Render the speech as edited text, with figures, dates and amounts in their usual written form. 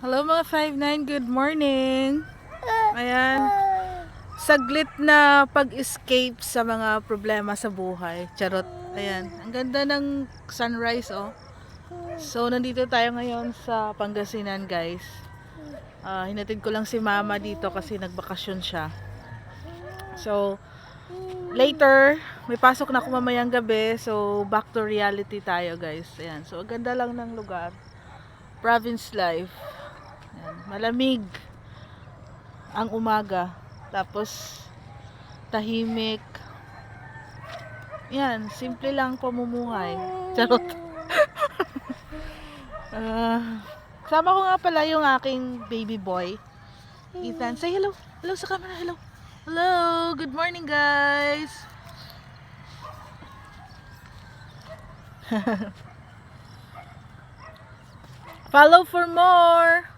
Hello mga 5'9", good morning. Ayan, saglit na pag-escape sa mga problema sa buhay. Charot. Ayan, ang ganda ng sunrise oh. So nandito tayo ngayon sa Pangasinan guys. Hinatid ko lang si mama dito kasi nagbakasyon siya. So later, may pasok na ako mamayang gabi. So back to reality tayo guys. Ayan, so ang ganda lang ng lugar. Province life. Ayan, malamig ang umaga. Tapos tahimik. Yan, simple lang pamumuhay. Charot. Kasama ko nga pala yung aking baby boy, Ethan. Say hello. Hello sa camera. Hello. Hello. Good morning, guys. Follow for more.